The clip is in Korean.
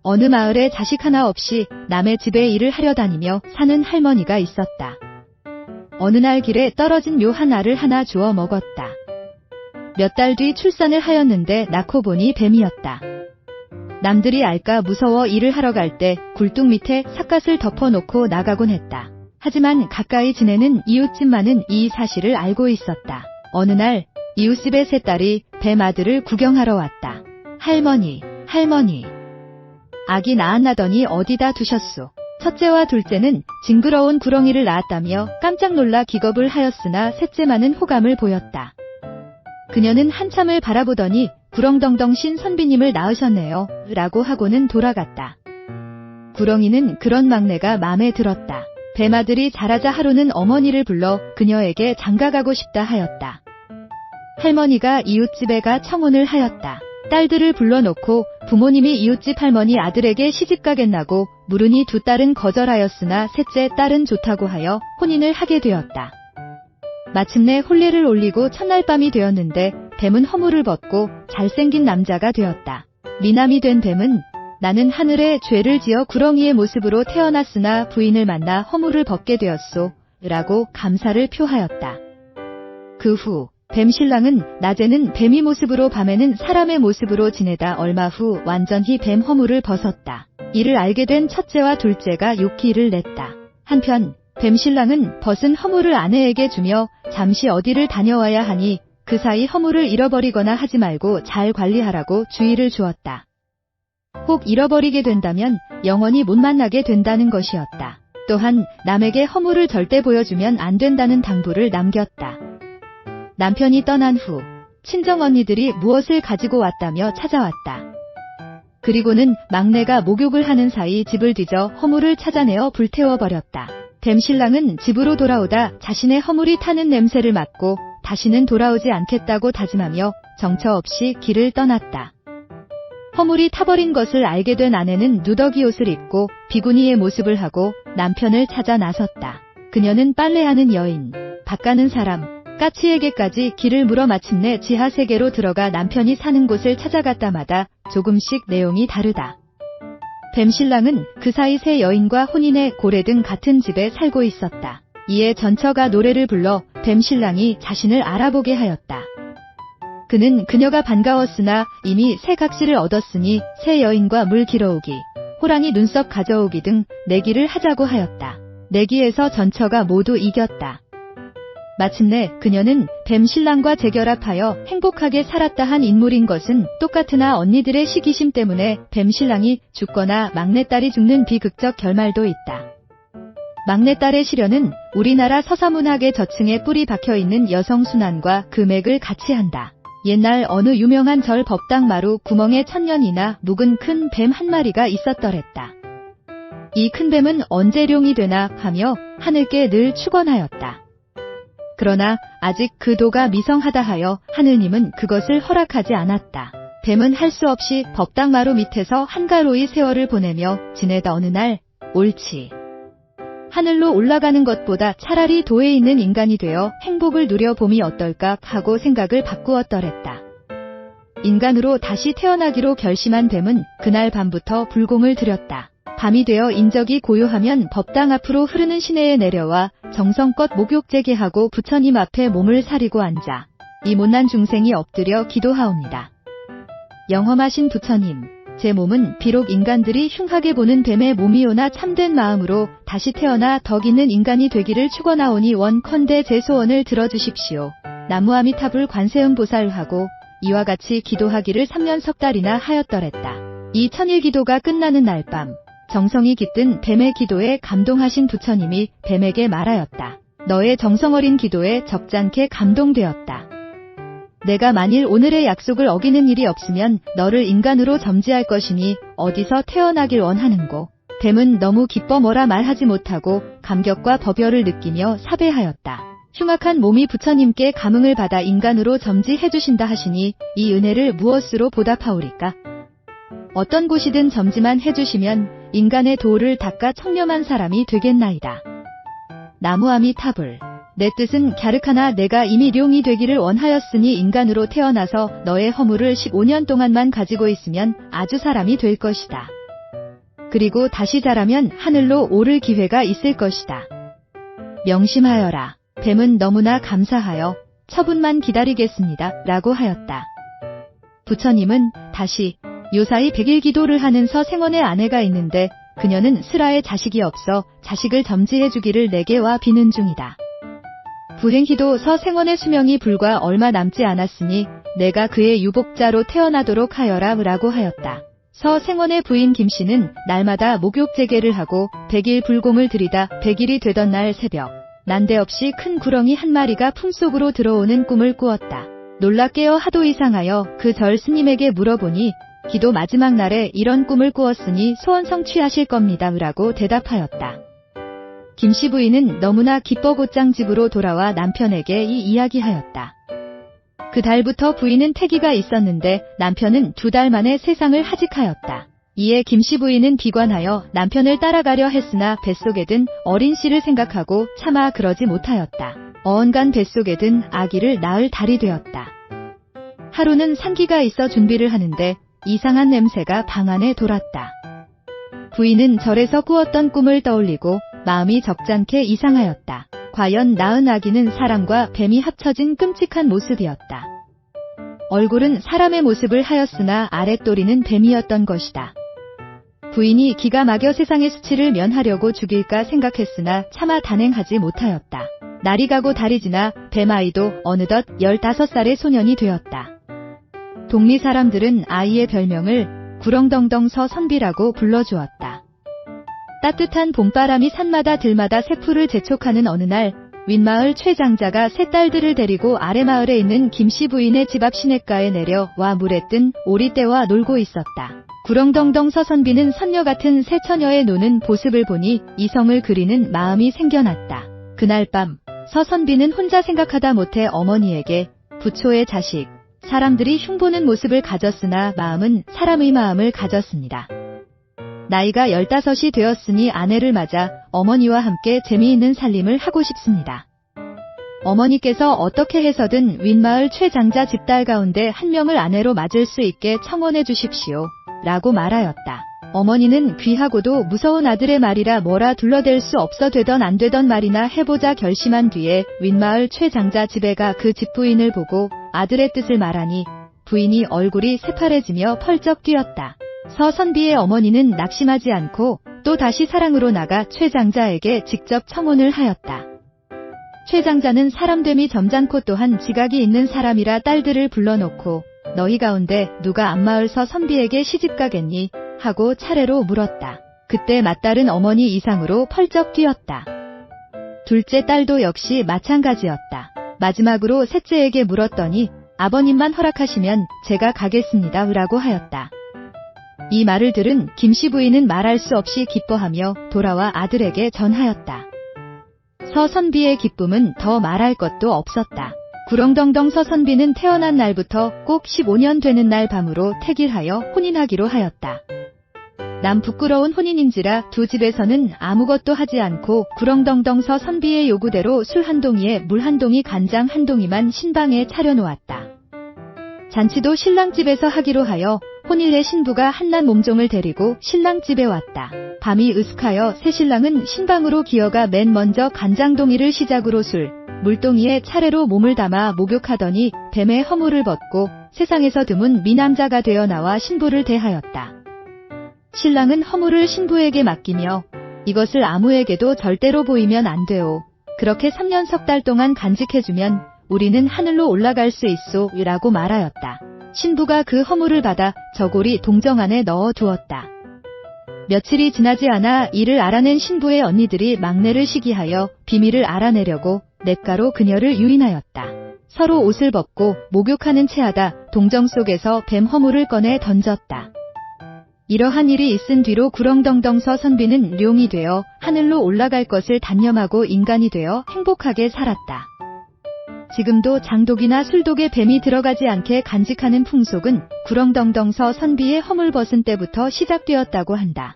어느 마을에 자식 하나 없이 남의 집에 일을 하려 다니며 사는 할머니가 있었다. 어느 날 길에 떨어진 묘 한 알을 하나 주워 먹었다. 몇 달 뒤 출산을 하였는데 낳고 보니 뱀이었다. 남들이 알까 무서워 일을 하러 갈 때 굴뚝 밑에 삿갓을 덮어놓고 나가곤 했다. 하지만 가까이 지내는 이웃집만은 이 사실을 알고 있었다. 어느 날 이웃집의 세 딸이 뱀 아들을 구경하러 왔다. 할머니, 할머니. 아기 낳았나더니 어디다 두셨소? 첫째와 둘째는 징그러운 구렁이를 낳았다며 깜짝 놀라 기겁을 하였으나 셋째만은 호감을 보였다. 그녀는 한참을 바라보더니 구렁덩덩신 선비님을 낳으셨네요 라고 하고는 돌아갔다. 구렁이는 그런 막내가 마음에 들었다. 뱀아들이 자라자 하루는 어머니를 불러 그녀에게 장가가고 싶다 하였다. 할머니가 이웃집에 가 청혼을 하였다. 딸들을 불러놓고 부모님이 이웃집 할머니 아들에게 시집가겠나고 물으니 두 딸은 거절하였으나 셋째 딸은 좋다고 하여 혼인을 하게 되었다. 마침내 혼례를 올리고 첫날 밤이 되었는데 뱀은 허물을 벗고 잘생긴 남자가 되었다. 미남이 된 뱀은 나는 하늘에 죄를 지어 구렁이의 모습으로 태어났으나 부인을 만나 허물을 벗게 되었소 라고 감사를 표하였다. 그 후 뱀신랑은 낮에는 뱀이 모습으로 밤에는 사람의 모습으로 지내다 얼마 후 완전히 뱀 허물을 벗었다. 이를 알게 된 첫째와 둘째가 욕기를 냈다. 한편 뱀신랑은 벗은 허물을 아내에게 주며 잠시 어디를 다녀와야 하니 그 사이 허물을 잃어버리거나 하지 말고 잘 관리하라고 주의를 주었다. 혹 잃어버리게 된다면 영원히 못 만나게 된다는 것이었다. 또한 남에게 허물을 절대 보여주면 안 된다는 당부를 남겼다. 남편이 떠난 후 친정언니들이 무엇을 가지고 왔다며 찾아왔다. 그리고는 막내가 목욕을 하는 사이 집을 뒤져 허물을 찾아내어 불태워버렸다. 뱀신랑은 집으로 돌아오다 자신의 허물이 타는 냄새를 맡고 다시는 돌아오지 않겠다고 다짐하며 정처 없이 길을 떠났다. 허물이 타버린 것을 알게 된 아내는 누더기 옷을 입고 비구니의 모습을 하고 남편을 찾아 나섰다. 그녀는 빨래하는 여인, 밥 가는 사람, 까치에게까지 길을 물어 마침내 지하 세계로 들어가 남편이 사는 곳을 찾아갔다마다 조금씩 내용이 다르다. 뱀신랑은 그 사이 새 여인과 혼인해 고래 등 같은 집에 살고 있었다. 이에 전처가 노래를 불러 뱀신랑이 자신을 알아보게 하였다. 그는 그녀가 반가웠으나 이미 새 각시를 얻었으니 새 여인과 물 길어오기, 호랑이 눈썹 가져오기 등 내기를 하자고 하였다. 내기에서 전처가 모두 이겼다. 마침내 그녀는 뱀신랑과 재결합하여 행복하게 살았다 한 인물인 것은 똑같으나 언니들의 시기심 때문에 뱀신랑이 죽거나 막내딸이 죽는 비극적 결말도 있다. 막내딸의 시련은 우리나라 서사문학의 저층에 뿌리 박혀있는 여성 순환과 금액을 같이 한다. 옛날 어느 유명한 절 법당 마루 구멍에 천년이나 묵은 큰 뱀 한 마리가 있었더랬다. 이 큰 뱀은 언제 룡이 되나 하며 하늘께 늘 축원하였다. 그러나 아직 그 도가 미성하다 하여 하느님은 그것을 허락하지 않았다. 뱀은 할 수 없이 법당 마루 밑에서 한가로이 세월을 보내며 지내다 어느 날 옳지. 하늘로 올라가는 것보다 차라리 도에 있는 인간이 되어 행복을 누려봄이 어떨까 하고 생각을 바꾸었더랬다. 인간으로 다시 태어나기로 결심한 뱀은 그날 밤부터 불공을 들였다. 밤이 되어 인적이 고요하면 법당 앞으로 흐르는 시내에 내려와 정성껏 목욕 재개하고 부처님 앞에 몸을 사리고 앉아 이 못난 중생이 엎드려 기도하옵니다. 영험하신 부처님, 제 몸은 비록 인간들이 흉하게 보는 뱀의 몸이오나 참된 마음으로 다시 태어나 덕 있는 인간이 되기를 축원하오니 원컨대 제 소원을 들어주십시오. 나무아미타불 관세음보살하고 이와 같이 기도하기를 3년 석 달이나 하였더랬다. 이 천일 기도가 끝나는 날 밤 정성이 깃든 뱀의 기도에 감동하신 부처님이 뱀에게 말하였다. 너의 정성 어린 기도에 적잖게 감동되었다. 내가 만일 오늘의 약속을 어기는 일이 없으면 너를 인간으로 점지할 것이니 어디서 태어나길 원하는고. 뱀은 너무 기뻐 뭐라 말하지 못하고 감격과 법열을 느끼며 사배하였다. 흉악한 몸이 부처님께 감흥을 받아 인간으로 점지해 주신다 하시니 이 은혜를 무엇으로 보답하오리까? 어떤 곳이든 점지만 해주시면 인간의 도를 닦아 청렴한 사람이 되겠나이다. 나무아미타불. 내 뜻은 갸륵하나 내가 이미 룡이 되기를 원하였으니 인간으로 태어나서 너의 허물을 15년 동안만 가지고 있으면 아주 사람이 될 것이다. 그리고 다시 자라면 하늘로 오를 기회가 있을 것이다. 명심하여라. 뱀은 너무나 감사하여 처분만 기다리겠습니다. 라고 하였다. 부처님은 다시 요사이 100일 기도를 하는 서생원의 아내가 있는데 그녀는 슬아의 자식이 없어 자식을 점지해 주기를 내게와 비는 중이다. 불행히도 서생원의 수명이 불과 얼마 남지 않았으니 내가 그의 유복자로 태어나도록 하여라 라고 하였다. 서생원의 부인 김씨는 날마다 목욕제계를 하고 100일 불공을 들이다 100일이 되던 날 새벽 난데없이 큰 구렁이 한 마리가 품속으로 들어오는 꿈을 꾸었다. 놀라 깨어 하도 이상하여 그 절 스님에게 물어보니 기도 마지막 날에 이런 꿈을 꾸었으니 소원 성취하실 겁니다 라고 대답하였다. 김씨 부인은 너무나 기뻐 곧장 집으로 돌아와 남편에게 이 이야기하였다. 그 달부터 부인은 태기가 있었는데 남편은 2달 만에 세상을 하직하였다. 이에 김씨 부인은 비관하여 남편을 따라가려 했으나 뱃속에 든 어린 씨를 생각하고 차마 그러지 못하였다. 어언간 뱃속에 든 아기를 낳을 달이 되었다. 하루는 산기가 있어 준비를 하는데 이상한 냄새가 방 안에 돌았다. 부인은 절에서 꾸었던 꿈을 떠올리고 마음이 적잖게 이상하였다. 과연 낳은 아기는 사람과 뱀이 합쳐진 끔찍한 모습이었다. 얼굴은 사람의 모습을 하였으나 아랫도리는 뱀이었던 것이다. 부인이 기가 막혀 세상의 수치를 면하려고 죽일까 생각했으나 차마 단행하지 못하였다. 날이 가고 달이 지나 뱀아이도 어느덧 15살의 소년이 되었다. 동리 사람들은 아이의 별명을 구렁덩덩 서선비라고 불러주었다. 따뜻한 봄바람이 산마다 들마다 새풀을 재촉하는 어느 날 윗마을 최장자가 세 딸들을 데리고 아래마을에 있는 김씨 부인의 집 앞 시냇가에 내려와 물에 뜬 오리떼와 놀고 있었다. 구렁덩덩 서선비는 선녀 같은 새 처녀의 노는 모습을 보니 이성을 그리는 마음이 생겨났다. 그날 밤 서선비는 혼자 생각하다 못해 어머니에게 부초의 자식, 사람들이 흉보는 모습을 가졌으나 마음은 사람의 마음을 가졌습니다. 나이가 15이 되었으니 아내를 맞아 어머니와 함께 재미있는 살림을 하고 싶습니다. 어머니께서 어떻게 해서든 윗마을 최장자 집딸 가운데 한 명을 아내로 맞을 수 있게 청원해 주십시오. 라고 말하였다. 어머니는 귀하고도 무서운 아들의 말이라 뭐라 둘러댈 수 없어 되던 안 되던 말이나 해보자 결심한 뒤에 윗마을 최장자 집에 가 그 집부인을 보고 아들의 뜻을 말하니 부인이 얼굴이 새파래지며 펄쩍 뛰었다. 서선비의 어머니는 낙심하지 않고 또 다시 사랑으로 나가 최장자에게 직접 청혼을 하였다. 최장자는 사람됨이 점잖고 또한 지각이 있는 사람이라 딸들을 불러놓고 너희 가운데 누가 앞마을 서선비에게 시집가겠니? 하고 차례로 물었다. 그때 맏딸은 어머니 이상으로 펄쩍 뛰었다. 둘째 딸도 역시 마찬가지였다. 마지막으로 셋째에게 물었더니 아버님만 허락하시면 제가 가겠습니다. 라고 하였다. 이 말을 들은 김씨 부인은 말할 수 없이 기뻐하며 돌아와 아들에게 전하였다. 서선비의 기쁨은 더 말할 것도 없었다. 구렁덩덩 서선비는 태어난 날부터 꼭 15년 되는 날 밤으로 택일하여 혼인하기로 하였다. 남 부끄러운 혼인인지라 두 집에서는 아무것도 하지 않고 구렁덩덩 서선비의 요구대로 술 한 동이에 물 한 동이 간장 한 동이만 신방에 차려놓았다. 잔치도 신랑집에서 하기로 하여 혼일의 신부가 한낱 몸종을 데리고 신랑집에 왔다. 밤이 으슥하여 새신랑은 신방으로 기어가 맨 먼저 간장동이를 시작으로 술, 물동이에 차례로 몸을 담아 목욕하더니 뱀의 허물을 벗고 세상에서 드문 미남자가 되어 나와 신부를 대하였다. 신랑은 허물을 신부에게 맡기며 이것을 아무에게도 절대로 보이면 안 돼오. 그렇게 3년 석 달 동안 간직해주면 우리는 하늘로 올라갈 수 있소. 라고 말하였다. 신부가 그 허물을 받아 저고리 동정 안에 넣어 두었다. 며칠이 지나지 않아 이를 알아낸 신부의 언니들이 막내를 시기하여 비밀을 알아내려고 냇가로 그녀를 유인하였다. 서로 옷을 벗고 목욕하는 체하다 동정 속에서 뱀 허물을 꺼내 던졌다. 이러한 일이 있은 뒤로 구렁덩덩 서선비는 룡이 되어 하늘로 올라갈 것을 단념하고 인간이 되어 행복하게 살았다. 지금도 장독이나 술독에 뱀이 들어가지 않게 간직하는 풍속은 구렁덩덩 서선비의 허물 벗은 때부터 시작되었다고 한다.